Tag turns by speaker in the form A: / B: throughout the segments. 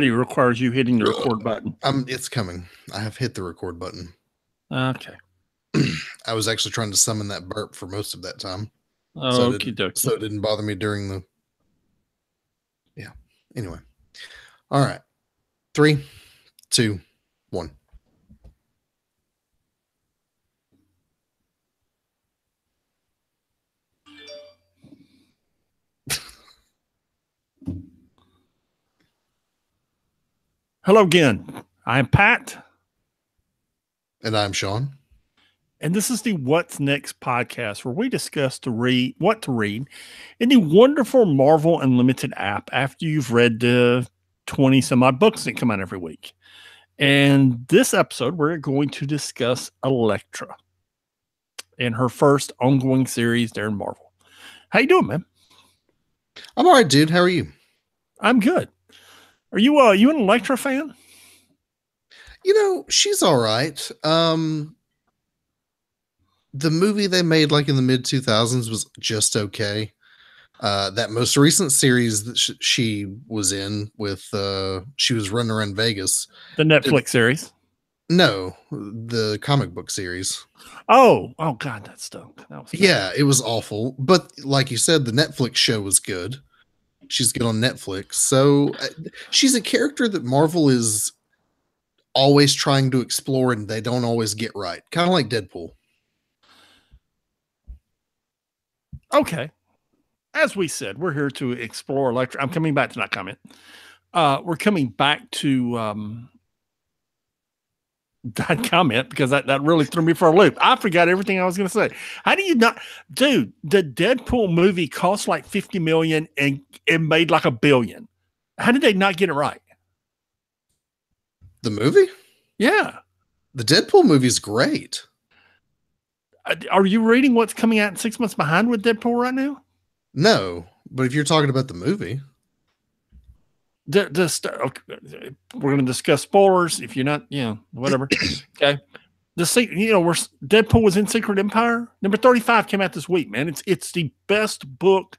A: It requires you hitting the record button.
B: It's coming. I have hit the record button.
A: Okay.
B: I was actually trying to summon that burp for most of that time,
A: Okie dokie.
B: so it didn't bother me during the. Yeah. Anyway, all right. 3, 2, 1.
A: Hello again. I'm Pat.
B: And I'm Sean.
A: And this is the What's Next podcast where we discuss what to read in the wonderful Marvel Unlimited app after you've read the 20 some odd books that come out every week. And this episode, we're going to discuss Elektra and her first ongoing series there in Marvel. How you doing, man?
B: I'm all right, dude. How are you?
A: I'm good. Are you an Elektra fan?
B: She's all right. The movie they made like in the mid 2000s was just okay. That most recent series that she was in with she was running around Vegas.
A: The Netflix series.
B: No, the comic book series.
A: Oh God, that stunk.
B: Yeah, it was awful. But like you said, the Netflix show was good. She's good on Netflix. So she's a character that Marvel is always trying to explore and they don't always get right. Kind of like Deadpool.
A: Okay. As we said, we're here to explore Elektra. I'm coming back to that comment. We're coming back to that comment because that really threw me for a loop. I forgot everything I was going to say. How do you not, dude? The Deadpool movie cost like $50 million and it made like $1 billion. How did they not get it right?
B: The movie?
A: Yeah,
B: the Deadpool movie is great.
A: Are you reading what's coming out 6 months behind with Deadpool right now?
B: No, but if you're talking about the movie,
A: okay, we're going to discuss spoilers. If you're not, whatever. Okay. Where Deadpool was in Secret Empire, number 35 came out this week, man. It's the best book,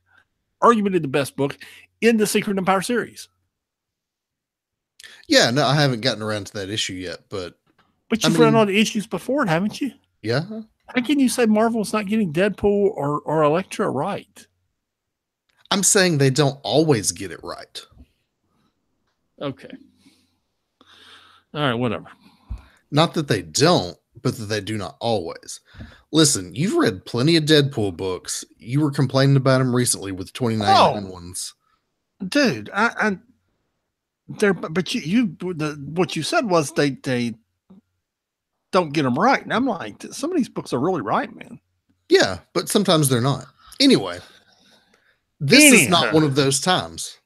A: arguably the best book in the Secret Empire series.
B: Yeah, no, I haven't gotten around to that issue yet, but
A: you've read all the issues before it, haven't you?
B: Yeah.
A: How can you say Marvel's not getting Deadpool or Elektra right?
B: I'm saying they don't always get it right.
A: Okay. All right, whatever.
B: Not that they don't, but that they do not always. Listen, you've read plenty of Deadpool books. You were complaining about them recently with 2099 ones.
A: Dude, but what you said was they don't get them right. And I'm like, some of these books are really right, man.
B: Yeah, but sometimes they're not. Anyway, this is not one of those times.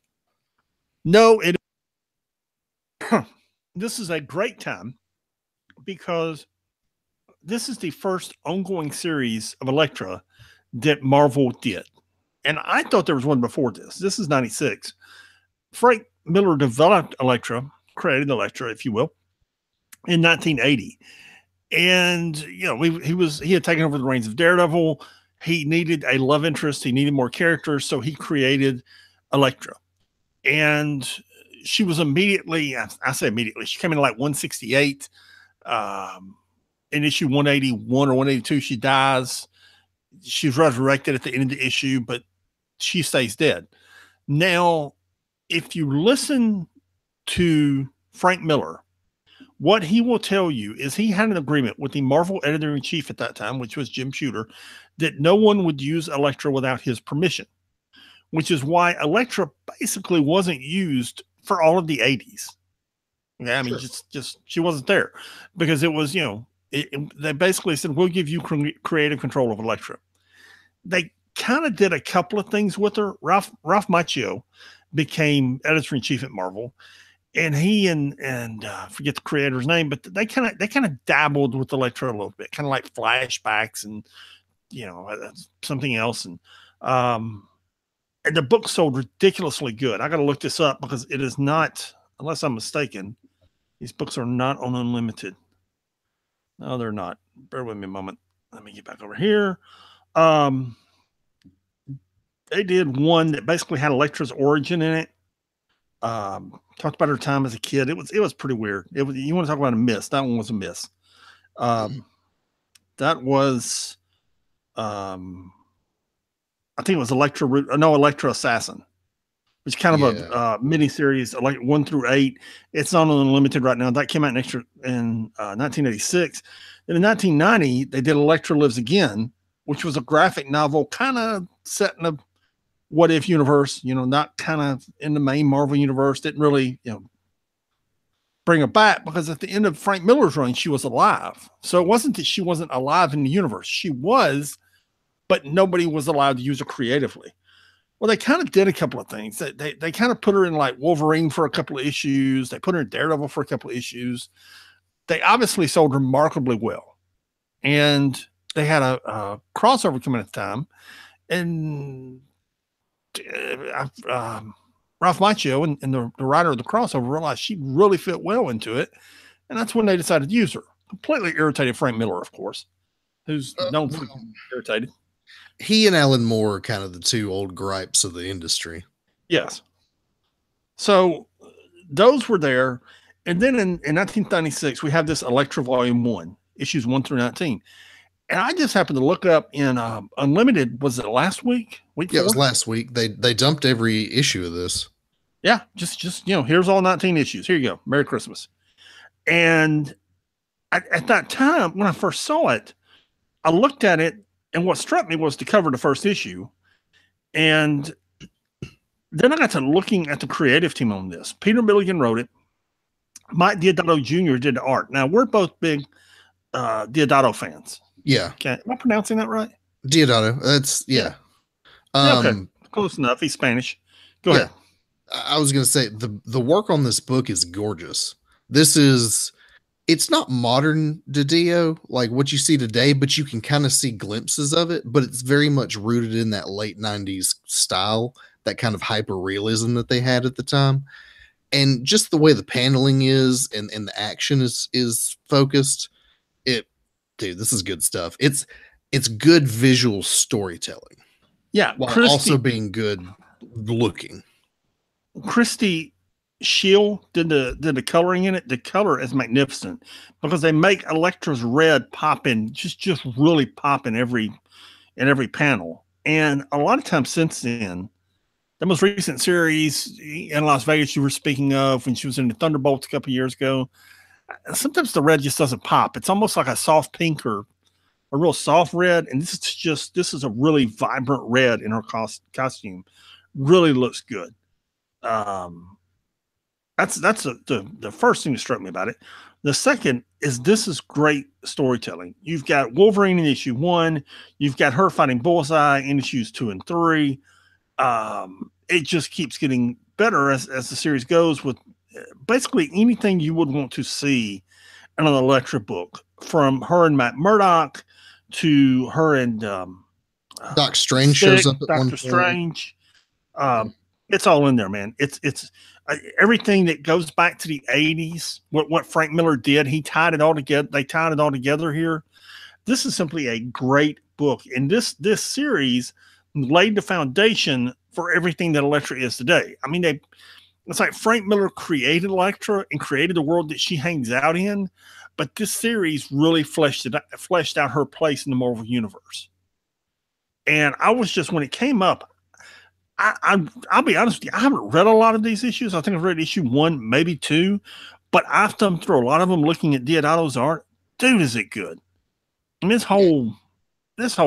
A: No, this is a great time because this is the first ongoing series of Elektra that Marvel did. And I thought there was one before this. This is 96. Frank Miller developed Elektra, created Elektra, if you will, in 1980. And he had taken over the reins of Daredevil. He needed a love interest. He needed more characters, so he created Elektra. And she was immediately, I say immediately, she came in like 168. In issue 181 or 182, she dies. She's resurrected at the end of the issue, but she stays dead. Now, if you listen to Frank Miller, what he will tell you is he had an agreement with the Marvel editor-in-chief at that time, which was Jim Shooter, that no one would use Elektra without his permission, which is why Elektra basically wasn't used for all of the 80s. Yeah, I mean, just she wasn't there because it was, they basically said, we'll give you creative control of Elektra. They kind of did a couple of things with her. Ralph Macchio became editor-in-chief at Marvel. And he and I forget the creator's name, but they kind of dabbled with Elektra a little bit, kind of like flashbacks and something else. And the book sold ridiculously good. I got to look this up because it is not, unless I'm mistaken, these books are not on Unlimited. No, they're not. Bear with me a moment. Let me get back over here. They did one that basically had Elektra's origin in it. Talked about her time as a kid. It was pretty weird. You want to talk about a miss? That one was a miss. That was I think it was Electra Assassin, which is kind of a mini series, like 1 through 8. It's on Unlimited right now. That came out in 1986. And in 1990, they did Electra Lives Again, which was a graphic novel kind of set in a what if universe, not kind of in the main Marvel universe. Didn't really, bring her back, because at the end of Frank Miller's run, she was alive. So it wasn't that she wasn't alive in the universe. She was, but nobody was allowed to use her creatively. Well, they kind of did a couple of things. They kind of put her in like Wolverine for a couple of issues. They put her in Daredevil for a couple of issues. They obviously sold remarkably well. And they had a crossover coming at the time. And Ralph Macchio and the writer of the crossover realized she really fit well into it. And that's when they decided to use her. Completely irritated Frank Miller, of course, who's known for irritated.
B: He and Alan Moore are kind of the two old gripes of the industry.
A: Yes. So those were there. And then in 1996, we have this Electra Volume 1, issues 1 through 19. And I just happened to look up in Unlimited. Was it last week?
B: Yeah, it was last week. They dumped every issue of this.
A: Yeah, just here's all 19 issues. Here you go. Merry Christmas. And at that time, when I first saw it, I looked at it, and what struck me was the cover of the first issue. And then I got to looking at the creative team on this. Peter Milligan wrote it. Mike Deodato Jr. did the art. Now, we're both big Deodato fans.
B: Yeah.
A: Okay. Am I pronouncing that right?
B: Deodato. That's, yeah.
A: Okay. Close enough. He's Spanish. Go ahead.
B: I was going to say, the work on this book is gorgeous. It's not modern Didio, like what you see today, but you can kind of see glimpses of it, but it's very much rooted in that late 90s style, that kind of hyper realism that they had at the time. And just the way the paneling is and the action is focused. Dude, this is good stuff. It's good visual storytelling.
A: Yeah.
B: While also being good looking.
A: Christy Shield did the coloring in it. The color is magnificent because they make Electra's red pop in, just really pop in every panel. And a lot of times since then, the most recent series in Las Vegas you were speaking of, when she was in the Thunderbolts a couple of years ago, sometimes the red just doesn't pop. It's almost like a soft pink or a real soft red. And this is a really vibrant red in her costume. Really looks good. That's the first thing that struck me about it. The second is this is great storytelling. You've got Wolverine in issue 1. You've got her fighting Bullseye in issues 2 and 3. It just keeps getting better as the series goes, with basically anything you would want to see in an Electra book, from her and Matt Murdock to her and
B: Doc Strange shows up at
A: Doctor
B: one point.
A: Strange. It's all in there, man. It's everything that goes back to the 80s. What Frank Miller did, he tied it all together. They tied it all together here. This is simply a great book, and this series laid the foundation for everything that Electra is today. I mean, it's like Frank Miller created Electra and created the world that she hangs out in, but this series really fleshed out her place in the Marvel universe. And I was just, when it came up, I'll be honest with you, I haven't read a lot of these issues. I think I've read issue 1, maybe 2, but I've thumbed through a lot of them looking at Deodato's art. Dude, is it good? And this whole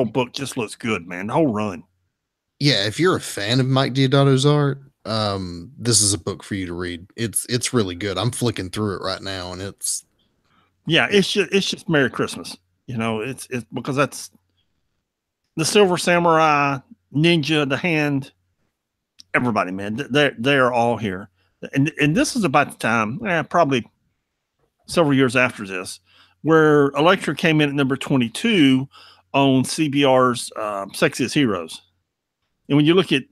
A: book just looks good, man. The whole run.
B: Yeah, if you're a fan of Mike Deodato's art, this is a book for you to read. It's really good. I'm flicking through it right now, and it's
A: just Merry Christmas. It's because that's the Silver Samurai, Ninja, the Hand. Everybody, man, they're all here, and this is about the time, probably several years after this, where Electra came in at number 22 on CBR's Sexiest Heroes. And when you look at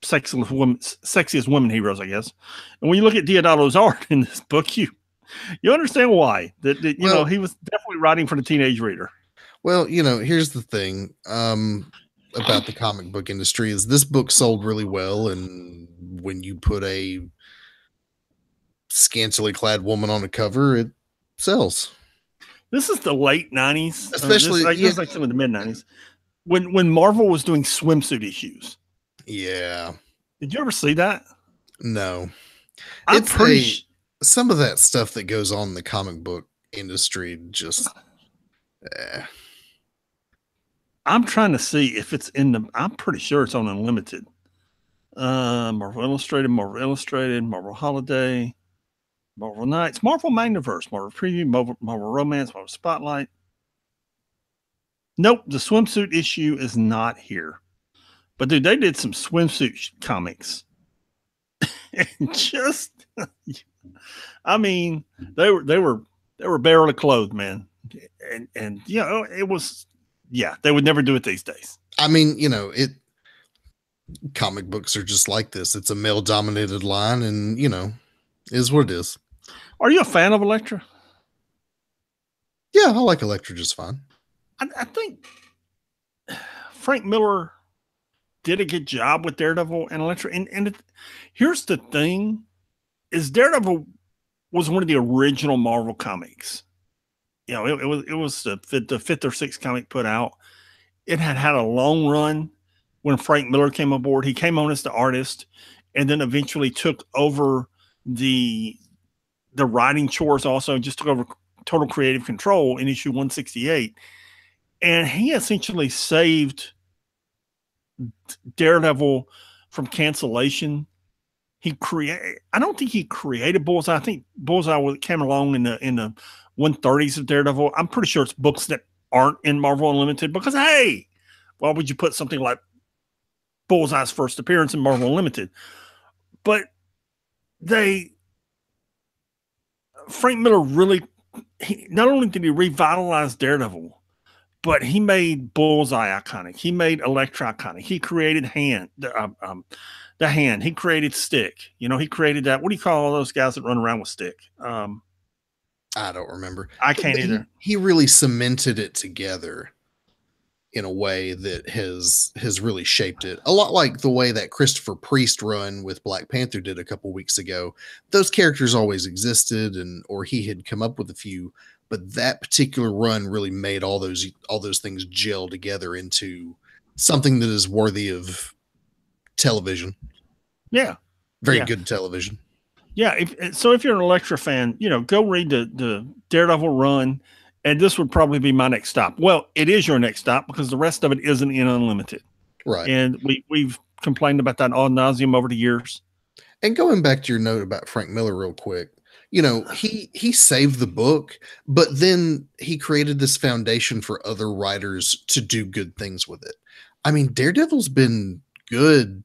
A: sexiest women heroes, I guess, and when you look at Deodato's art in this book, you understand why that he was definitely writing for the teenage reader.
B: Well, here's the thing. about the comic book industry is this book sold really well, and when you put a scantily clad woman on a cover, it sells.
A: This is the late 90s.
B: Especially,
A: this is like some of the mid 90s. When Marvel was doing swimsuit issues.
B: Yeah.
A: Did you ever see that?
B: No.
A: I'm pretty
B: some of that stuff that goes on in the comic book industry just
A: I'm trying to see if it's in the I'm pretty sure it's on Unlimited. Marvel Illustrated, Marvel Holiday, Marvel Knights, Marvel Magniverse, Marvel Preview, Marvel Romance, Marvel Spotlight. Nope, the swimsuit issue is not here. But dude, they did some swimsuit comics. And just I mean, they were barely clothed, man. And you know, it was they would never do it these days.
B: I mean, you know, comic books are just like this. It's a male dominated line, and you know, is what it is.
A: Are you a fan of Elektra?
B: Yeah, I like Elektra just fine.
A: I think Frank Miller did a good job with Daredevil and Elektra. And here's the thing: is Daredevil was one of the original Marvel comics. You know, it was the fifth or sixth comic put out. It had a long run when Frank Miller came aboard. He came on as the artist, and then eventually took over the writing chores. Also, just took over total creative control in issue 168, and he essentially saved Daredevil from cancellation. I don't think he created Bullseye. I think Bullseye came along in the 130s of Daredevil. I'm pretty sure it's books that aren't in Marvel Unlimited because, hey, why would you put something like Bullseye's first appearance in Marvel Unlimited? But Frank Miller really, not only did he revitalize Daredevil, but he made Bullseye iconic. He made Elektra iconic. He created the Hand. He created Stick. You know, he created that. What do you call all those guys that run around with Stick?
B: I don't remember.
A: I can't either.
B: He really cemented it together in a way that has really shaped it. A lot like the way that Christopher Priest run with Black Panther did a couple weeks ago. Those characters always existed, or he had come up with a few, but that particular run really made all those things gel together into something that is worthy of television.
A: Yeah.
B: Very good television.
A: Yeah. If you're an Elektra fan, you know, go read the Daredevil run, and this would probably be my next stop. Well, it is your next stop because the rest of it isn't in Unlimited.
B: Right.
A: And we've complained about that ad nauseum over the years.
B: And going back to your note about Frank Miller real quick, you know, he saved the book, but then he created this foundation for other writers to do good things with it. I mean, Daredevil's been good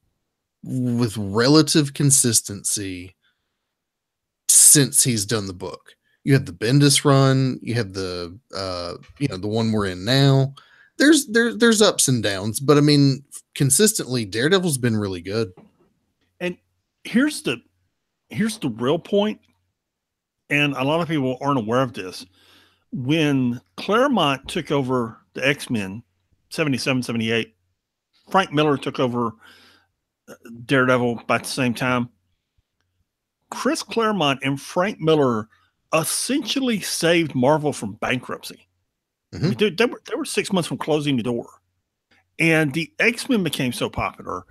B: with relative consistency since he's done the book. You have the Bendis run, you have the the one we're in now. There's ups and downs, but I mean, consistently Daredevil's been really good.
A: And here's the real point, and a lot of people aren't aware of this. When Claremont took over the X-Men 77, 78, Frank Miller took over Daredevil about the same time. Chris Claremont and Frank Miller essentially saved Marvel from bankruptcy.
B: Mm-hmm.
A: Dude, they were 6 months from closing the door. And the X-Men became so popular,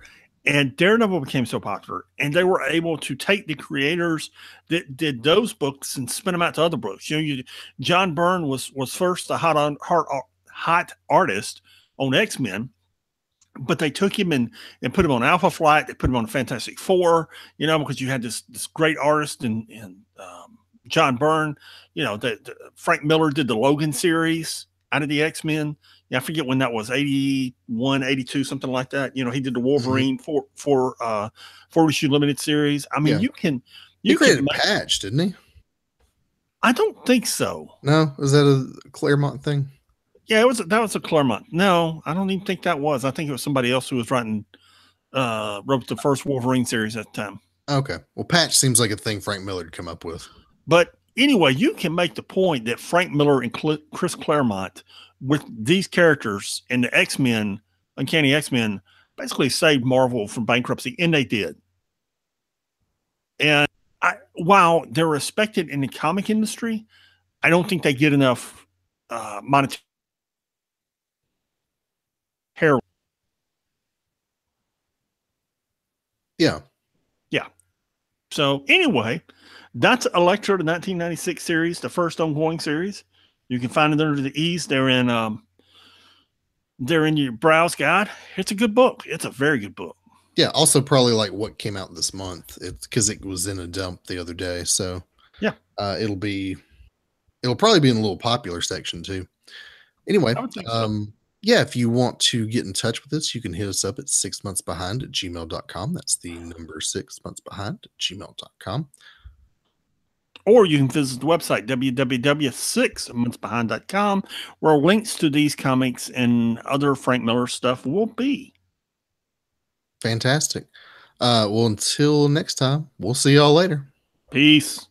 A: and Daredevil became so popular, and they were able to take the creators that did those books and spin them out to other books. You know, John Byrne was first a hot artist on X-Men, but they took him and put him on Alpha Flight. They put him on Fantastic Four, you know, because you had this great artist in John Byrne. You know, Frank Miller did the Logan series out of the X-Men. Yeah, I forget when that was, 81, 82, something like that. You know, he did the Wolverine for issue limited series. I mean,
B: yeah.
A: you
B: created Patch, didn't he?
A: I don't think so.
B: No, was that a Claremont thing?
A: Yeah, that was a Claremont. No, I don't even think that was. I think it was somebody else who was wrote the first Wolverine series at the time.
B: Okay. Well, Patch seems like a thing Frank Miller would come up with.
A: But anyway, you can make the point that Frank Miller and Chris Claremont with these characters and the X-Men Uncanny X-Men basically saved Marvel from bankruptcy, and they did. And while they're respected in the comic industry, I don't think they get enough monetary.
B: Yeah.
A: Yeah. So anyway, that's Elektra, the 1996 series, the first ongoing series. You can find it under the E's. They're in your browse guide. It's a good book. It's a very good book.
B: Yeah. Also, probably like what came out this month. It's because it was in a dump the other day. So
A: yeah,
B: it'll probably be in a little popular section too. Anyway, yeah, if you want to get in touch with us, you can hit us up at 6monthsbehind@gmail.com. That's the number 6monthsbehind@gmail.com.
A: Or you can visit the website, www.6monthsbehind.com, where links to these comics and other Frank Miller stuff will be.
B: Fantastic. Well, until next time, we'll see y'all later.
A: Peace.